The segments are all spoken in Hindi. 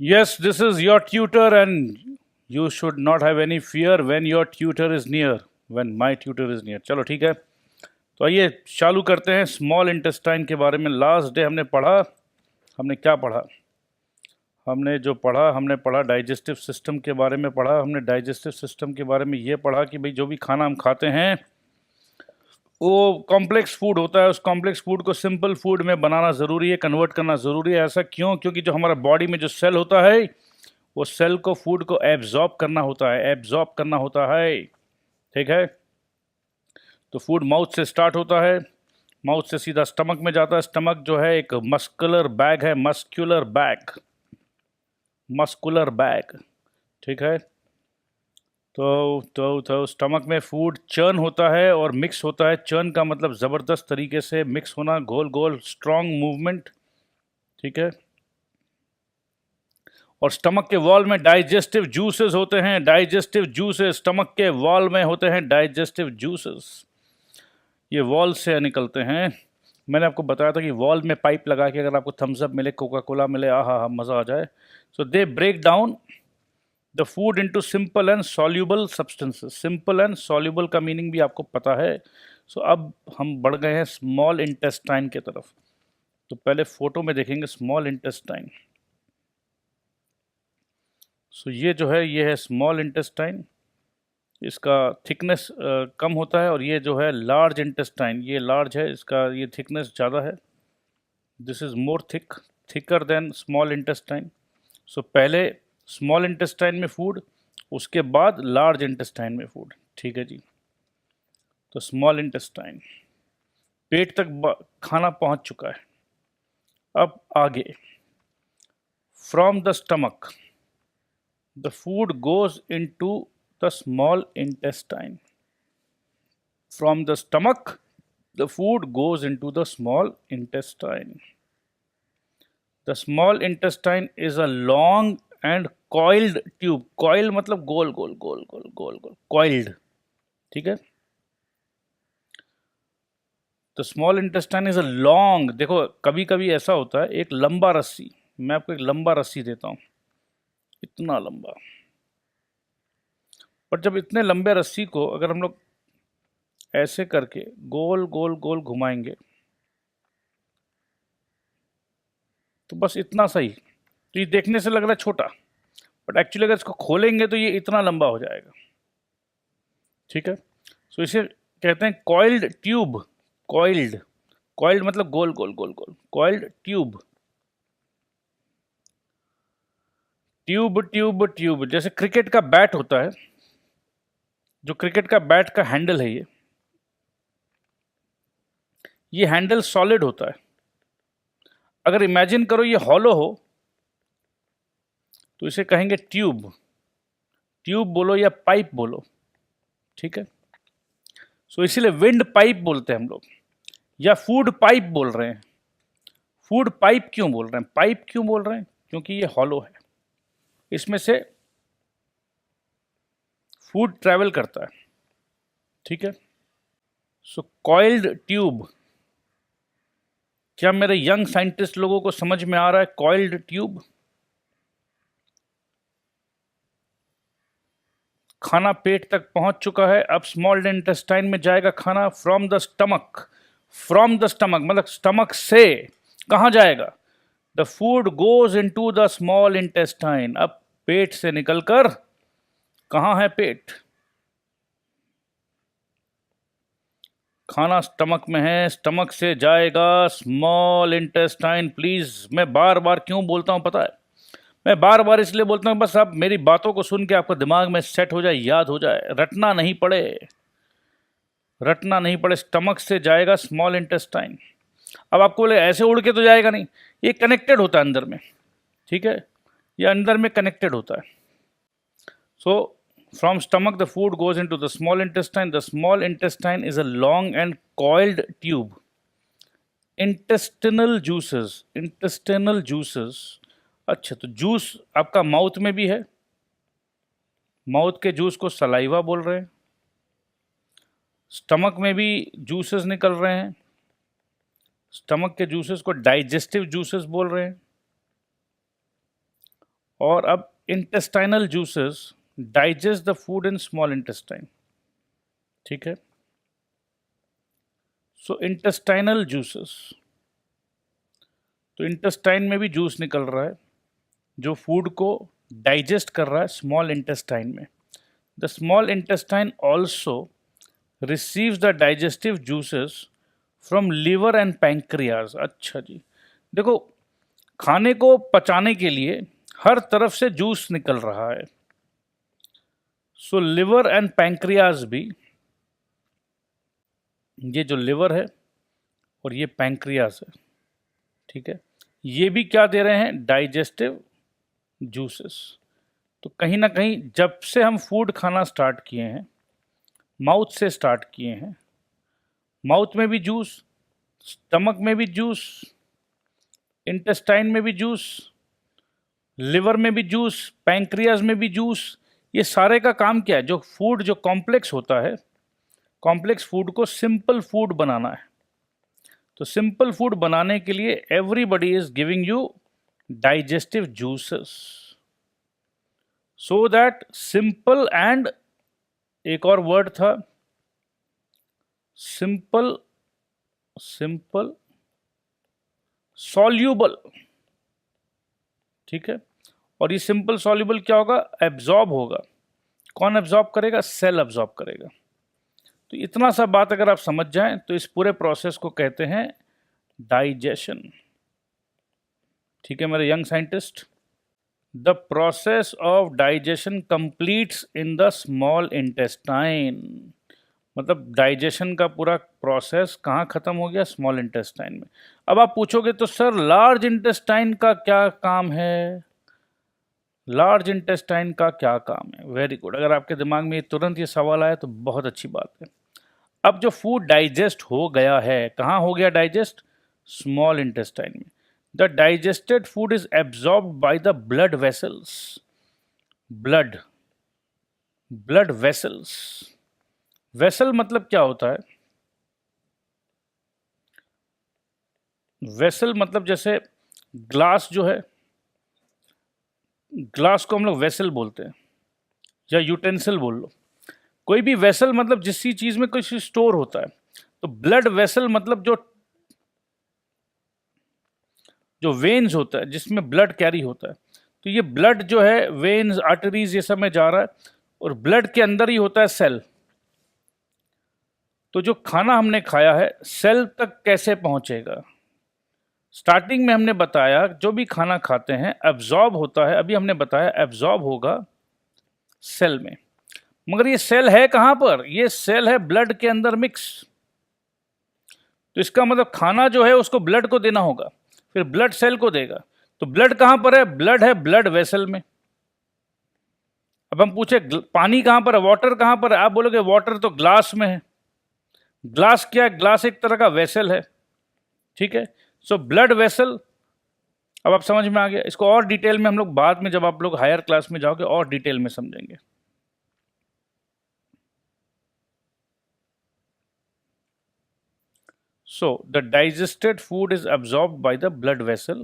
Yes, this is your tutor, and you should not have any fear when your tutor is near. When my tutor is near. चलो ठीक है, तो आइए चालू करते हैं स्मॉल इंटेस्टाइन के बारे में। लास्ट डे हमने पढ़ा, हमने क्या पढ़ा? हमने पढ़ा डाइजेस्टिव सिस्टम के बारे में पढ़ा। हमने डाइजेस्टिव सिस्टम के बारे में ये पढ़ा कि भाई जो भी खाना हम खाते हैं वो कॉम्प्लेक्स फूड होता है। उस कॉम्प्लेक्स फूड को सिंपल फूड में बनाना ज़रूरी है, कन्वर्ट करना ज़रूरी है। ऐसा क्यों? क्योंकि जो हमारा बॉडी में जो सेल होता है वो सेल को फूड को एब्जॉर्ब करना होता है, एब्जॉर्ब करना होता है। ठीक है, तो फूड माउथ से स्टार्ट होता है, माउथ से सीधा स्टमक में जाता है। स्टमक जो है एक मस्कुलर बैग है, मस्क्यूलर बैग, मस्कुलर बैग। ठीक है, तो स्टमक में फूड चर्न होता है और मिक्स होता है। चर्न का मतलब ज़बरदस्त तरीके से मिक्स होना, गोल गोल स्ट्रॉन्ग मूवमेंट। ठीक है, और स्टमक के वॉल में डाइजेस्टिव जूसेस होते हैं। डाइजेस्टिव जूसेस स्टमक के वॉल में होते हैं, डाइजेस्टिव जूसेस ये वॉल से निकलते हैं। मैंने आपको बताया था कि वॉल में पाइप लगा के अगर आपको थम्स अप मिले, कोका कोला मिले, आहा मज़ा आ जाए। So they break down the food into simple and soluble substances. Simple and soluble का मीनिंग भी आपको पता है। सो अब हम बढ़ गए हैं स्मॉल इंटेस्टाइन की तरफ। तो पहले फोटो में देखेंगे स्मॉल इंटेस्टाइन। सो ये जो है ये है स्मॉल इंटेस्टाइन, इसका थिकनेस कम होता है। और ये जो है लार्ज इंटेस्टाइन, ये लार्ज है, इसका ये थिकनेस ज़्यादा है। This is more thick, thicker than small intestine. So पहले स्मॉल इंटेस्टाइन में फूड, उसके बाद लार्ज इंटेस्टाइन में फूड। ठीक है जी, तो स्मॉल इंटेस्टाइन पेट तक खाना पहुंच चुका है। अब आगे, from the stomach the food goes into the small intestine. From the stomach the food goes into the small intestine. The small intestine is a long and coiled tube. Coil मतलब गोल गोल गोल गोल गोल गोल, कॉइल्ड। ठीक है, तो small intestine is a long. देखो कभी कभी ऐसा होता है, एक लंबा रस्सी, मैं आपको एक लंबा रस्सी देता हूं, इतना लंबा। पर जब इतने लंबे रस्सी को अगर हम लोग ऐसे करके गोल गोल गोल घुमाएंगे तो बस इतना सही, तो ये देखने से लग रहा है छोटा, बट एक्चुअली अगर इसको खोलेंगे तो ये इतना लंबा हो जाएगा। ठीक है, सो इसे कहते हैं कॉइल्ड ट्यूब। कॉइल्ड, कॉइल्ड मतलब गोल गोल गोल गोल, coiled tube. Tube tube tube, जैसे क्रिकेट का बैट होता है, जो क्रिकेट का बैट का हैंडल है, ये हैंडल सॉलिड होता है। अगर इमेजिन करो ये हॉलो हो तो इसे कहेंगे ट्यूब। ट्यूब बोलो या पाइप बोलो। ठीक है, सो इसीलिए विंड पाइप बोलते हैं हम लोग, या फूड पाइप बोल रहे हैं। फूड पाइप क्यों बोल रहे हैं, पाइप क्यों बोल रहे हैं? क्योंकि ये हॉलो है, इसमें से फूड ट्रैवल करता है। ठीक है, सो कॉइल्ड ट्यूब, क्या मेरे यंग साइंटिस्ट लोगों को समझ में आ रहा है? कॉइल्ड ट्यूब, खाना पेट तक पहुंच चुका है, अब स्मॉल इंटेस्टाइन में जाएगा खाना। From the stomach, from the stomach मतलब स्टमक से कहां जाएगा? The food goes into the small intestine. अब पेट से निकलकर कहां है पेट? खाना स्टमक में है, स्टमक से जाएगा स्मॉल इंटेस्टाइन। प्लीज, मैं बार बार क्यों बोलता हूं पता है? मैं बार बार इसलिए बोलता हूं बस आप मेरी बातों को सुन के आपको दिमाग में सेट हो जाए, याद हो जाए, रटना नहीं पड़े, रटना नहीं पड़े। स्टमक से जाएगा स्मॉल इंटेस्टाइन। अब आपको बोले ऐसे उड़ के तो जाएगा नहीं, ये कनेक्टेड होता है अंदर में। ठीक है, ये अंदर में कनेक्टेड होता है। सो from stomach the food goes into the small intestine. The small intestine is a long and coiled tube. Intestinal juices, intestinal juices, अच्छा तो जूस आपका माउथ में भी है, माउथ के जूस को सलाइवा बोल रहे हैं। स्टमक में भी जूसेस निकल रहे हैं, स्टमक के जूसेस को डाइजेस्टिव जूसेस बोल रहे हैं। और अब intestinal juices digest the food in small intestine, ठीक है। सो इंटेस्टाइनल जूसेस, तो इंटेस्टाइन में भी जूस निकल रहा है जो फूड को डाइजेस्ट कर रहा है स्मॉल इंटेस्टाइन में। The small intestine also receives the digestive juices from liver and pancreas. अच्छा जी, देखो खाने को पचाने के लिए हर तरफ से जूस निकल रहा है। सो लिवर एंड पैंक्रियाज भी, ये जो लिवर है और ये पैंक्रियाज है, ठीक है, ये भी क्या दे रहे हैं, डाइजेस्टिव जूसेस। तो कहीं ना कहीं जब से हम फूड खाना स्टार्ट किए हैं, माउथ से स्टार्ट किए हैं, माउथ में भी जूस, स्टमक में भी जूस, इंटेस्टाइन में भी जूस, लिवर में भी जूस, पैंक्रियाज में भी जूस। ये सारे का काम क्या है, जो फूड जो कॉम्प्लेक्स होता है, कॉम्प्लेक्स फूड को सिंपल फूड बनाना है। तो सिंपल फूड बनाने के लिए everybody is giving you digestive juices so that simple and, एक और वर्ड था सिंपल, सिंपल सॉल्यूबल, ठीक है। और ये सिंपल सॉल्यूबल क्या होगा, एब्जॉर्ब होगा। कौन एब्जॉर्ब करेगा, सेल एब्जॉर्ब करेगा। तो इतना सा बात अगर आप समझ जाएं तो इस पूरे प्रोसेस को कहते हैं डाइजेशन, ठीक है मेरे young scientist. The process of digestion completes in the small intestine, मतलब डाइजेशन का पूरा प्रोसेस कहाँ खत्म हो गया, स्मॉल इंटेस्टाइन में। अब आप पूछोगे तो सर लार्ज इंटेस्टाइन का क्या काम है, लार्ज इंटेस्टाइन का क्या काम है। वेरी गुड, अगर आपके दिमाग में तुरंत ये सवाल आया तो बहुत अच्छी बात है। अब जो फूड डाइजेस्ट हो गया है, कहाँ हो गया डाइजेस्ट, स्मॉल इंटेस्टाइन में। The digested food is absorbed by the blood vessels, blood, blood vessels. Vessel मतलब क्या होता है, वेसल मतलब जैसे ग्लास जो है, ग्लास को हम लोग वेसल बोलते हैं या यूटेंसिल बोल लो। कोई भी वेसल मतलब जिस चीज में कुछ स्टोर होता है। तो ब्लड वेसल मतलब जो जो वेन्स होता है जिसमें ब्लड कैरी होता है। तो ये ब्लड जो है, वेन्स, आर्टरीज, ये सब में जा रहा है और ब्लड के अंदर ही होता है सेल। तो जो खाना हमने खाया है सेल तक कैसे पहुंचेगा। स्टार्टिंग में हमने बताया जो भी खाना खाते हैं एब्जॉर्ब होता है, अभी हमने बताया एब्जॉर्ब होगा सेल में। मगर ये सेल है कहां पर, ये सेल है ब्लड के अंदर मिक्स। तो इसका मतलब खाना जो है उसको ब्लड को देना होगा, फिर ब्लड सेल को देगा। तो ब्लड कहां पर है, ब्लड है ब्लड वेसल में। अब हम पूछे पानी कहां पर है, वाटर कहां पर है, आप बोलोगे वाटर तो ग्लास में है। ग्लास क्या है, ग्लास एक तरह का वेसल है, ठीक है। सो ब्लड वेसल, अब आप समझ में आ गया। इसको और डिटेल में हम लोग बाद में, जब आप लोग हायर क्लास में जाओगे, और डिटेल में समझेंगे। So the digested food is absorbed by the blood vessel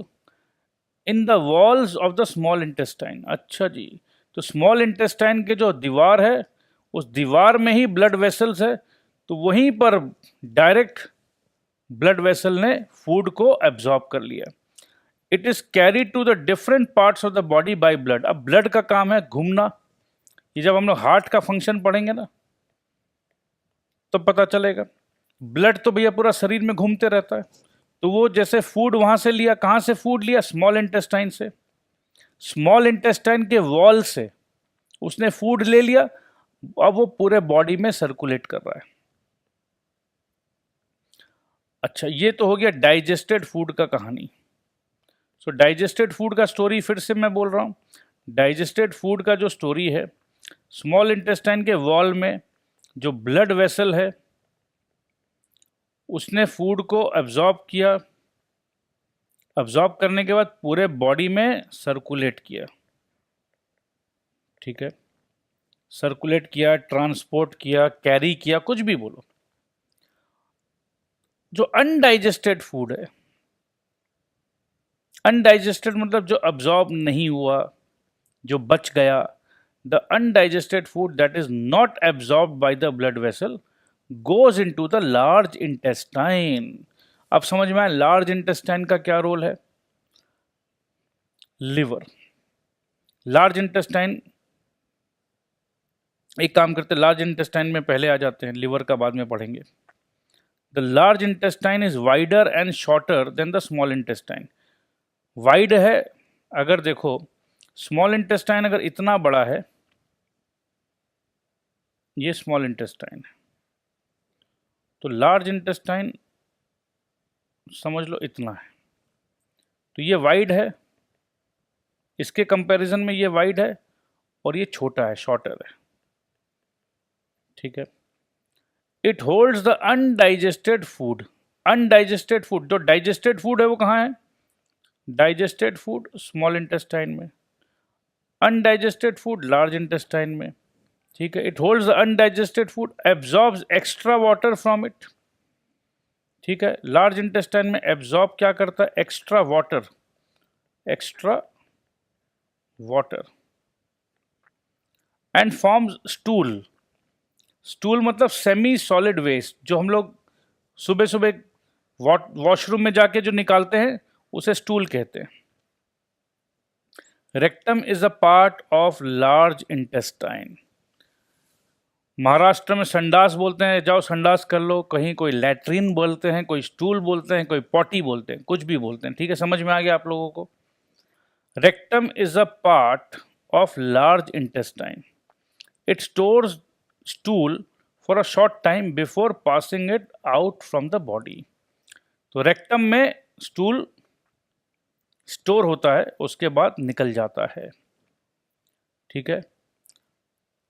in the walls of the small intestine। अच्छा जी, तो स्मॉल इंटेस्टाइन के जो दीवार है उस दीवार में ही ब्लड वेसल्स है। तो वहीं पर डायरेक्ट ब्लड वेसल ने फूड को एब्जॉर्ब कर लिया। It is carried to the different parts of the body by blood. अब ब्लड का काम है घूमना। ये जब हम लोग हार्ट का फंक्शन पढ़ेंगे ना तो पता चलेगा। ब्लड तो भैया पूरा शरीर में घूमते रहता है। तो वो जैसे फूड वहां से लिया, कहां से फूड लिया, स्मॉल इंटेस्टाइन से। स्मॉल इंटेस्टाइन के वॉल से उसने फूड ले लिया, अब वो पूरे बॉडी में सर्कुलेट कर रहा है। अच्छा, ये तो हो गया डाइजेस्टेड फूड का कहानी। सो डाइजेस्टेड फूड का स्टोरी फिर से मैं बोल रहा हूं। डाइजेस्टेड फूड का जो स्टोरी है, स्मॉल इंटेस्टाइन के वॉल में जो ब्लड वेसल है उसने फूड को एब्जॉर्ब किया। एब्जॉर्ब करने के बाद पूरे बॉडी में सर्कुलेट किया, ठीक है। सर्कुलेट किया, ट्रांसपोर्ट किया, कैरी किया, कुछ भी बोलो। जो अनडाइजेस्टेड फूड है, अनडाइजेस्टेड मतलब जो एब्जॉर्ब नहीं हुआ, जो बच गया, the undigested food that is not absorbed by the blood vessel goes into the large intestine. अब समझ में आया लार्ज इंटेस्टाइन का क्या रोल है। लिवर, लार्ज इंटेस्टाइन, एक काम करते हैं लार्ज इंटेस्टाइन में पहले आ जाते हैं, लिवर का बाद में पढ़ेंगे। The large intestine is wider and shorter than the small intestine. Wide है, अगर देखो स्मॉल इंटेस्टाइन अगर इतना बड़ा है, ये स्मॉल इंटेस्टाइन है, तो लार्ज इंटेस्टाइन समझ लो इतना है, तो ये वाइड है, इसके कंपैरिजन में ये वाइड है और ये छोटा है, शॉर्टर है, ठीक है। It holds the undigested food. Undigested food, जो डाइजेस्टेड फूड है वो कहाँ है, डाइजेस्टेड फूड स्मॉल इंटेस्टाइन में, अनडाइजेस्टेड फूड लार्ज इंटेस्टाइन में, ठीक है। It holds the undigested food, absorbs extra water from it, ठीक है। लार्ज इंटेस्टाइन में एब्जॉर्ब क्या करता है, extra water, extra water, and forms stool. Stool मतलब सेमी सॉलिड वेस्ट, जो हम लोग सुबह सुबह वॉशरूम में जाके जो निकालते हैं उसे स्टूल कहते हैं। Rectum is a part of large intestine. Maharashtra में संडास बोलते हैं, जाओ संडास कर लो, कहीं कोई लैट्रिन बोलते हैं, कोई स्टूल बोलते हैं, कोई पॉटी बोलते हैं, कुछ भी बोलते हैं, ठीक है, समझ में आ गया आप लोगों को। Rectum is a part of large intestine. It stores stool for a short time before passing it out from the body. तो रेक्टम में स्टूल स्टोर होता है, उसके बाद निकल जाता है, ठीक है।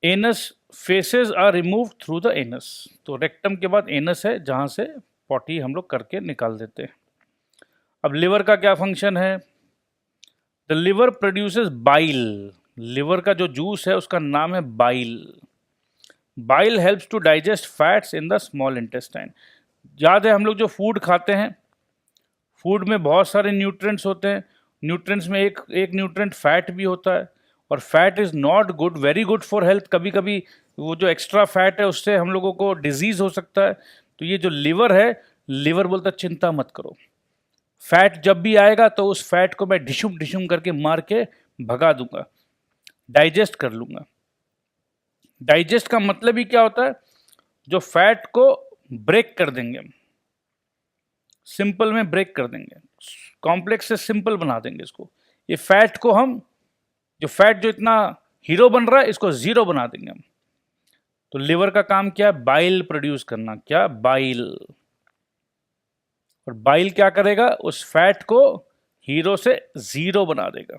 Anus faeces are remove through the anus. तो रेक्टम के बाद एनस है, जहां से पॉटी हम लोग करके निकाल देते हैं। अब लिवर का क्या फंक्शन है, the liver produces bile. Liver का जो जूस है उसका नाम है bile. Bile helps to digest fats in the small intestine. याद है हम लोग जो फूड खाते हैं, फूड में बहुत सारे न्यूट्रिएंट्स होते हैं, न्यूट्रिएंट्स में एक न्यूट्रिएंट फैट भी होता है, और fat is not good, very good for health. कभी कभी वो जो एक्स्ट्रा फैट है उससे हम लोगों को डिजीज हो सकता है। तो ये जो लिवर है, लिवर बोलता है चिंता मत करो, फैट जब भी आएगा तो उस फैट को मैं ढिशुम ढिशुम करके मार के भगा दूंगा, डाइजेस्ट कर लूंगा। डाइजेस्ट का मतलब ही क्या होता है, जो फैट को ब्रेक कर देंगे, सिंपल में ब्रेक कर देंगे, कॉम्प्लेक्स से सिंपल बना देंगे इसको। ये फैट को हम, जो फैट जो इतना हीरो बन रहा है, इसको जीरो बना देंगे हम। तो लिवर का काम क्या है, बाइल प्रोड्यूस करना, क्या बाइल। और बाइल क्या करेगा, उस फैट को हीरो से जीरो बना देगा।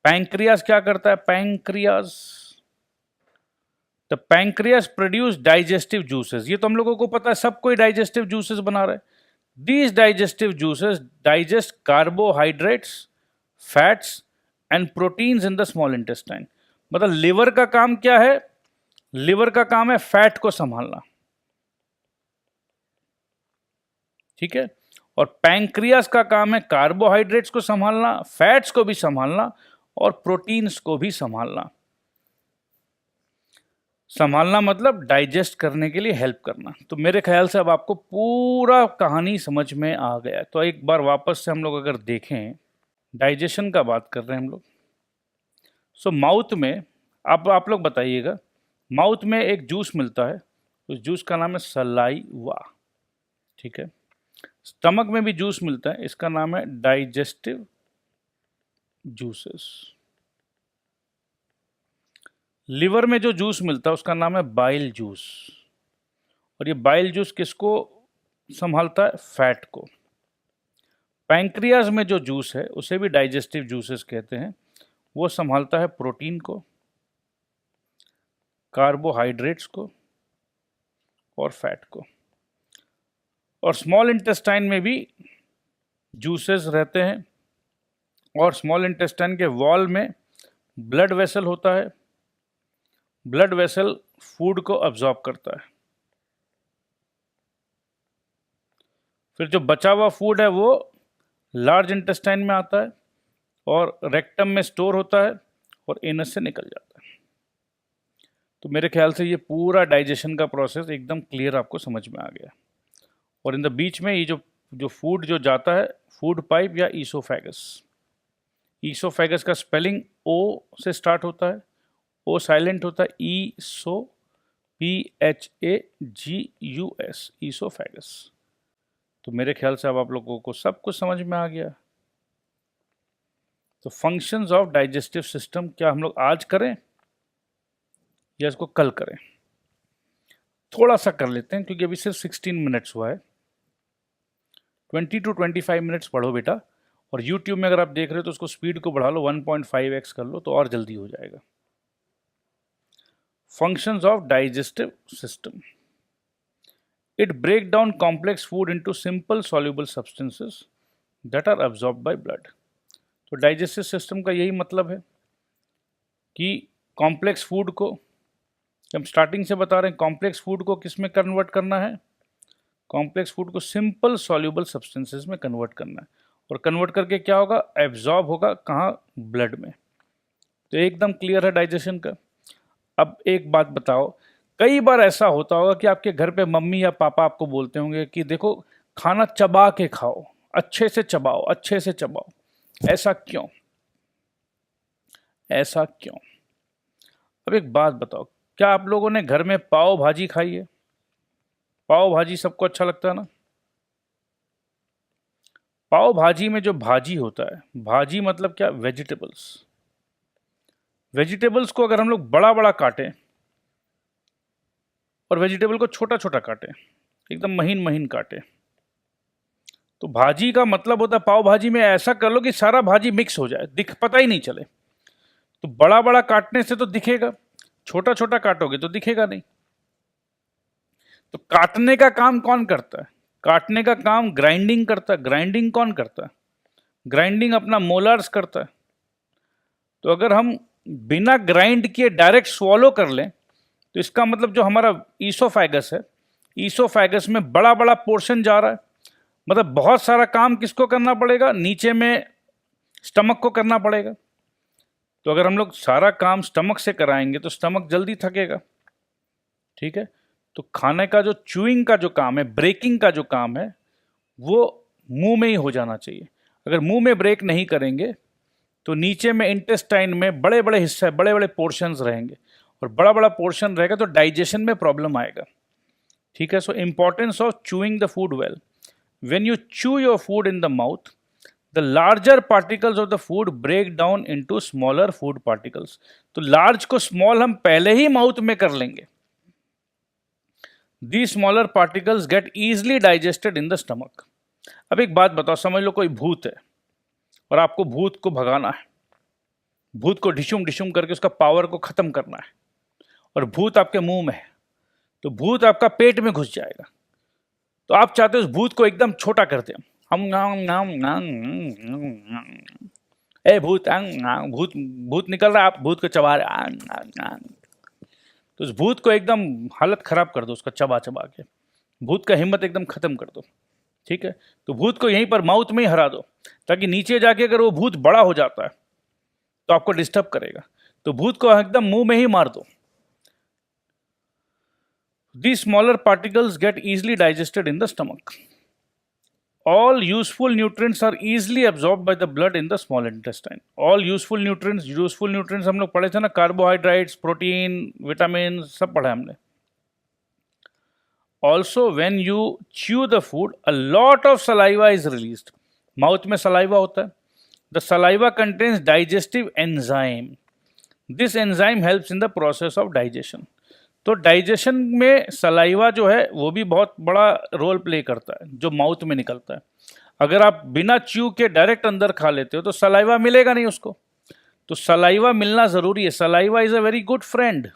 पैंक्रियास क्या करता है, pancreas, the pancreas produce digestive juices. ये तो हम लोगों को पता है, सब कोई डाइजेस्टिव जूसेस बना रहे हैं। These digestive juices digest carbohydrates, fats and proteins in the small intestine. मतलब लिवर का काम क्या है, लिवर का काम है फैट को संभालना, ठीक है। और पैंक्रियास का काम है कार्बोहाइड्रेट्स को संभालना, फैट्स को भी संभालना और प्रोटीन्स को भी संभालना। संभालना मतलब डाइजेस्ट करने के लिए हेल्प करना। तो मेरे ख्याल से अब आपको पूरा कहानी समझ में आ गया। तो एक बार वापस से हम लोग अगर देखें, डाइजेशन का बात कर रहे हैं हम लोग। सो माउथ में, आप लोग बताइएगा, माउथ में एक जूस मिलता है, उस जूस का नाम है सलाइवा, ठीक है। स्टमक में भी जूस मिलता है, इसका नाम है डाइजेस्टिव जूसेस। लिवर में जो जूस मिलता है उसका नाम है बाइल जूस, और ये बाइल जूस किसको संभालता है, फैट को। पैंक्रियाज में जो जूस है उसे भी डाइजेस्टिव जूसेस कहते हैं, वो संभालता है प्रोटीन को, कार्बोहाइड्रेट्स को और फैट को। और स्मॉल इंटेस्टाइन में भी जूसेस रहते हैं, और स्मॉल इंटेस्टाइन के वॉल में ब्लड वेसल होता है, ब्लड वेसल फूड को अब्जॉर्ब करता है। फिर जो बचा हुआ फूड है वो लार्ज इंटेस्टाइन में आता है, और रेक्टम में स्टोर होता है और एनस से निकल जाता है। तो मेरे ख्याल से ये पूरा डाइजेशन का प्रोसेस एकदम क्लियर आपको समझ में आ गया। और इन द बीच में ये जो फूड जो जाता है, फूड पाइप या ईसोफेगस। ईसोफेगस का स्पेलिंग ओ से स्टार्ट होता है, ओ साइलेंट होता है, ईसो PHAGUS, ईसोफेगस। तो मेरे ख्याल से अब आप लोगों को सब कुछ समझ में आ गया। तो फंक्शंस ऑफ डाइजेस्टिव सिस्टम क्या हम लोग आज करें या इसको कल करें? थोड़ा सा कर लेते हैं क्योंकि अभी सिर्फ 16 मिनट्स हुआ है। 20 to 25 मिनट्स पढ़ो बेटा, और YouTube में अगर आप देख रहे हो तो उसको स्पीड को बढ़ा लो, 1.5x कर लो तो और जल्दी हो जाएगा। Functions of digestive system, it break down complex food into simple soluble substances that are absorbed by blood. तो डाइजेस्टिव सिस्टम का यही मतलब है कि कॉम्प्लेक्स फूड को, हम स्टार्टिंग से बता रहे हैं, कॉम्प्लेक्स फूड को किस में कन्वर्ट करना है? कॉम्प्लेक्स फूड को सिंपल सॉल्युबल सब्सटेंसेस में कन्वर्ट करना है। और कन्वर्ट करके क्या होगा? एब्जॉर्ब होगा कहाँ? ब्लड में। तो एकदम क्लियर है डाइजेशन का। अब एक बात बताओ, कई बार ऐसा होता होगा कि आपके घर पे मम्मी या पापा आपको बोलते होंगे कि देखो खाना चबा के खाओ, अच्छे से चबाओ, अच्छे से चबाओ। ऐसा क्यों? ऐसा क्यों? अब एक बात बताओ, क्या आप लोगों ने घर में पाव भाजी खाई है? पाव भाजी सबको अच्छा लगता है ना? पाव भाजी में जो भाजी होता है, भाजी मतलब क्या? वेजिटेबल्स। वेजिटेबल्स को अगर हम लोग बड़ा बड़ा काटें और वेजिटेबल को छोटा छोटा काटें, एकदम महीन महीन काटें, तो भाजी का मतलब होता है, पाव भाजी में ऐसा कर लो कि सारा भाजी मिक्स हो जाए, पता ही नहीं चले। तो बड़ा बड़ा काटने से तो दिखेगा, छोटा छोटा काटोगे तो दिखेगा नहीं। तो काटने का काम कौन करता है? काटने का काम ग्राइंडिंग करता है। ग्राइंडिंग कौन करता है? ग्राइंडिंग अपना मोलर्स करता है। तो अगर हम बिना ग्राइंड किए डायरेक्ट स्वॉलो कर लें तो इसका मतलब जो हमारा ईसोफेगस है, ईसोफेगस में बड़ा बड़ा पोर्शन जा रहा है, मतलब बहुत सारा काम किसको करना पड़ेगा? नीचे में स्टमक को करना पड़ेगा। तो अगर हम लोग सारा काम स्टमक से कराएंगे तो स्टमक जल्दी थकेगा। ठीक है, तो खाने का जो च्यूइंग का जो काम है, ब्रेकिंग का जो काम है, वो मुंह में ही हो जाना चाहिए। अगर मुंह में ब्रेक नहीं करेंगे तो नीचे में इंटेस्टाइन में बड़े बड़े हिस्से, बड़े बड़े पोर्शंस रहेंगे, और बड़ा बड़ा पोर्शन रहेगा तो डाइजेशन में प्रॉब्लम आएगा। ठीक है, so importance of chewing the food well. When you chew your food in the mouth, the larger particles of the food break down into smaller food particles. तो लार्ज को स्मॉल हम पहले ही माउथ में कर लेंगे। These smaller particles get easily digested in the stomach. अब एक बात बताओ, समझ लो कोई भूत है और आपको भूत को भगाना है, भूत को ढिशुम ढिशुम करके उसका पावर को खत्म करना है, और भूत आपके मुंह में है, तो भूत आपका पेट में घुस जाएगा। तो आप चाहते हो उस भूत को एकदम छोटा कर दें। हम ए भूत, भूत भूत निकल रहा है, आप भूत को चबा रहे, तो उस भूत को एकदम हालत खराब कर दो, उसका चबा चबा के भूत का हिम्मत एकदम खत्म कर दो। ठीक है, तो भूत को यहीं पर माउथ में ही हरा दो, ताकि नीचे जाके अगर वो भूत बड़ा हो जाता है तो आपको डिस्टर्ब करेगा। तो भूत को एकदम मुंह में ही मार दो। These smaller particles get easily digested in the stomach. All useful nutrients are easily absorbed by the blood in the small intestine. All useful nutrients हम लोग पढ़े थे ना, कार्बोहाइड्रेट्स, प्रोटीन, विटामिन, सब पढ़ा हमने। Also, when you chew the food, a lot of saliva is released. Mouth में saliva होता है. The saliva contains digestive enzyme. This enzyme helps in the process of digestion. तो डाइजेशन में सलाइवा जो है वो भी बहुत बड़ा रोल प्ले करता है, जो माउथ में निकलता है। अगर आप बिना च्यू के डायरेक्ट अंदर खा लेते हो तो सलाइवा मिलेगा नहीं उसको, तो सलाइवा मिलना ज़रूरी है। Saliva is a very good friend.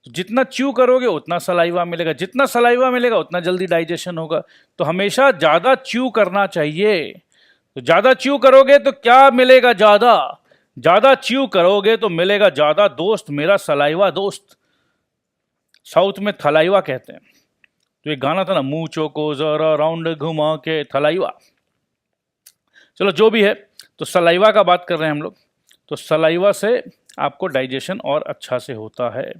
जितना च्यू करोगे उतना सलाइवा मिलेगा, जितना सलाइवा मिलेगा उतना जल्दी डाइजेशन होगा। तो हमेशा ज़्यादा च्यू करना चाहिए। तो ज़्यादा च्यू करोगे तो क्या मिलेगा? ज़्यादा च्यू करोगे तो मिलेगा ज़्यादा दोस्त, मेरा सलाइवा दोस्त। साउथ में थलाइवा कहते हैं। तो एक गाना था ना, मूंछों को जरा राउंड घुमा के थलाइवा। चलो जो भी है, तो सलाइवा का बात कर रहे हैं हम लोग, तो सलाइवा से आपको डाइजेशन और अच्छा से होता है।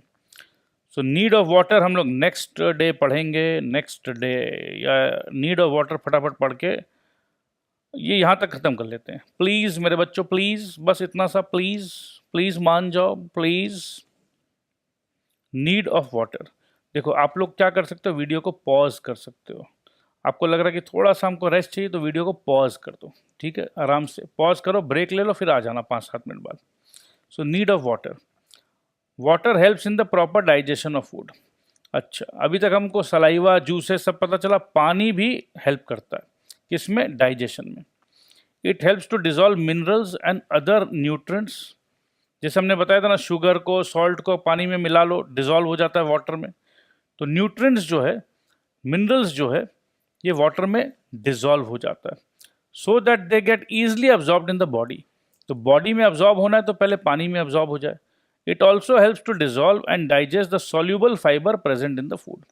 सो नीड ऑफ वाटर हम लोग नेक्स्ट डे पढ़ेंगे, नेक्स्ट डे, या नीड ऑफ वाटर फटाफट पढ़ के ये यहाँ तक ख़त्म कर लेते हैं। प्लीज़ मेरे बच्चों, प्लीज़, बस इतना सा, प्लीज़ प्लीज़ मान जाओ, प्लीज़। नीड ऑफ वाटर, देखो आप लोग क्या कर सकते हो, वीडियो को पॉज कर सकते हो। आपको लग रहा है कि थोड़ा सा हमको रेस्ट चाहिए तो वीडियो को पॉज कर दो, ठीक है, आराम से पॉज करो, ब्रेक ले लो, फिर आ जाना 5-7 मिनट बाद। So need of water, water helps in the proper digestion of food. अच्छा, अभी तक हमको सलाइवा, जूसेस सब पता चला, पानी भी हेल्प करता है किसमें, डाइजेशन में। It helps to dissolve minerals and other nutrients, जैसे हमने बताया था ना, शुगर को, सॉल्ट को पानी में मिला लो, डिजॉल्व हो जाता है वाटर में। तो न्यूट्रिएंट्स जो है, मिनरल्स जो है, ये वाटर में डिजॉल्व हो जाता है, so that they get easily absorbed in the body. तो बॉडी में अब्जॉर्ब होना है तो पहले पानी में अब्जॉर्ब हो जाए। It also helps to dissolve and digest the soluble fibre present in the food.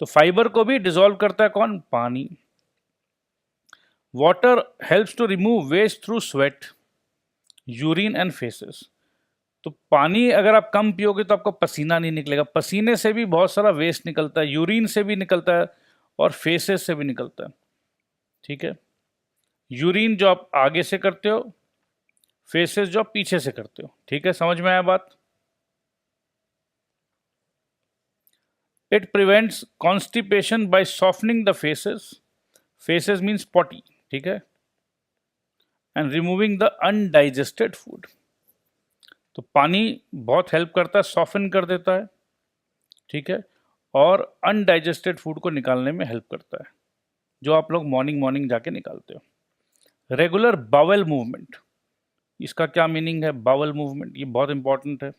तो फाइबर को भी डिजॉल्व करता है कौन, पानी। Water helps to remove waste through sweat, urine and faeces. तो पानी अगर आप कम पियोगे तो आपको पसीना नहीं निकलेगा, पसीने से भी बहुत सारा वेस्ट निकलता है, यूरिन से भी निकलता है और फेसेस से भी निकलता है, ठीक है। यूरिन जो आप आगे से करते हो, फेसेस जो आप पीछे से करते हो, ठीक है, समझ में आया बात। It prevents constipation by softening the faeces, faeces means potty, ठीक है, and removing the undigested food. तो पानी बहुत हेल्प करता है, सॉफ्टन कर देता है, ठीक है, और अनडाइजेस्टेड फूड को निकालने में हेल्प करता है, जो आप लोग मॉर्निंग जाके निकालते हो। रेगुलर बावेल मूवमेंट, इसका क्या मीनिंग है, बावेल मूवमेंट, ये बहुत इंपॉर्टेंट है।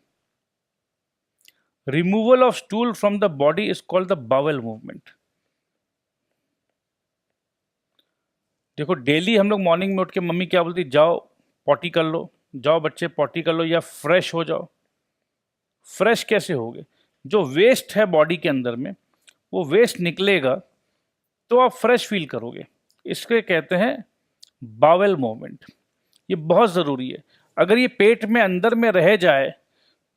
Removal of stool from the body is called the bowel movement. देखो डेली हम लोग मॉर्निंग में उठ के मम्मी क्या बोलती, जाओ पॉटी कर लो, जाओ बच्चे पॉटी कर लो, या फ्रेश हो जाओ। फ्रेश कैसे होगे, जो वेस्ट है बॉडी के अंदर में वो वेस्ट निकलेगा तो आप फ्रेश फील करोगे, इसके कहते हैं बावेल मूवमेंट। ये बहुत ज़रूरी है, अगर ये पेट में अंदर में रह जाए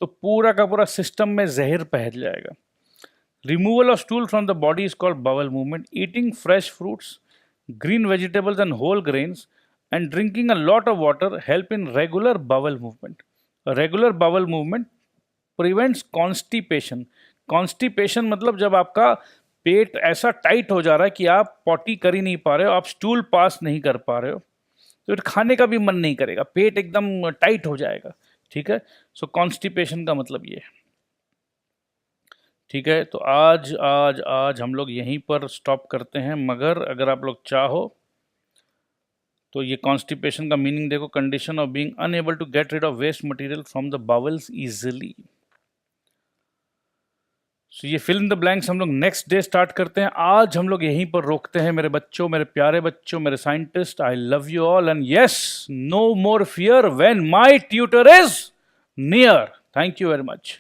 तो पूरा का पूरा सिस्टम में जहर फैल जाएगा। Removal of stool from the body is called bowel movement. Eating fresh fruits, green vegetables and whole grains and drinking a lot of water help in regular bowel movement. A regular bowel movement prevents constipation. Constipation मतलब जब आपका पेट ऐसा टाइट हो जा रहा है कि आप पॉटी कर ही नहीं पा रहे हो, आप स्टूल पास नहीं कर पा रहे हो, तो खाने का भी मन नहीं करेगा, पेट एकदम टाइट हो जाएगा, ठीक है। सो कॉन्स्टिपेशन का मतलब ये है, ठीक है। तो आज हम लोग यहीं पर स्टॉप करते हैं, मगर अगर आप लोग चाहो तो ये कॉन्स्टिपेशन का मीनिंग देखो, condition of being unable to get rid of waste material from the bowels easily. So ये फिल इन द ब्लैंक्स हम लोग नेक्स्ट डे स्टार्ट करते हैं। आज हम लोग यहीं पर रोकते हैं मेरे बच्चों, मेरे प्यारे बच्चों, मेरे scientist. I love you all and yes, no more fear when my tutor is near. Thank you very much.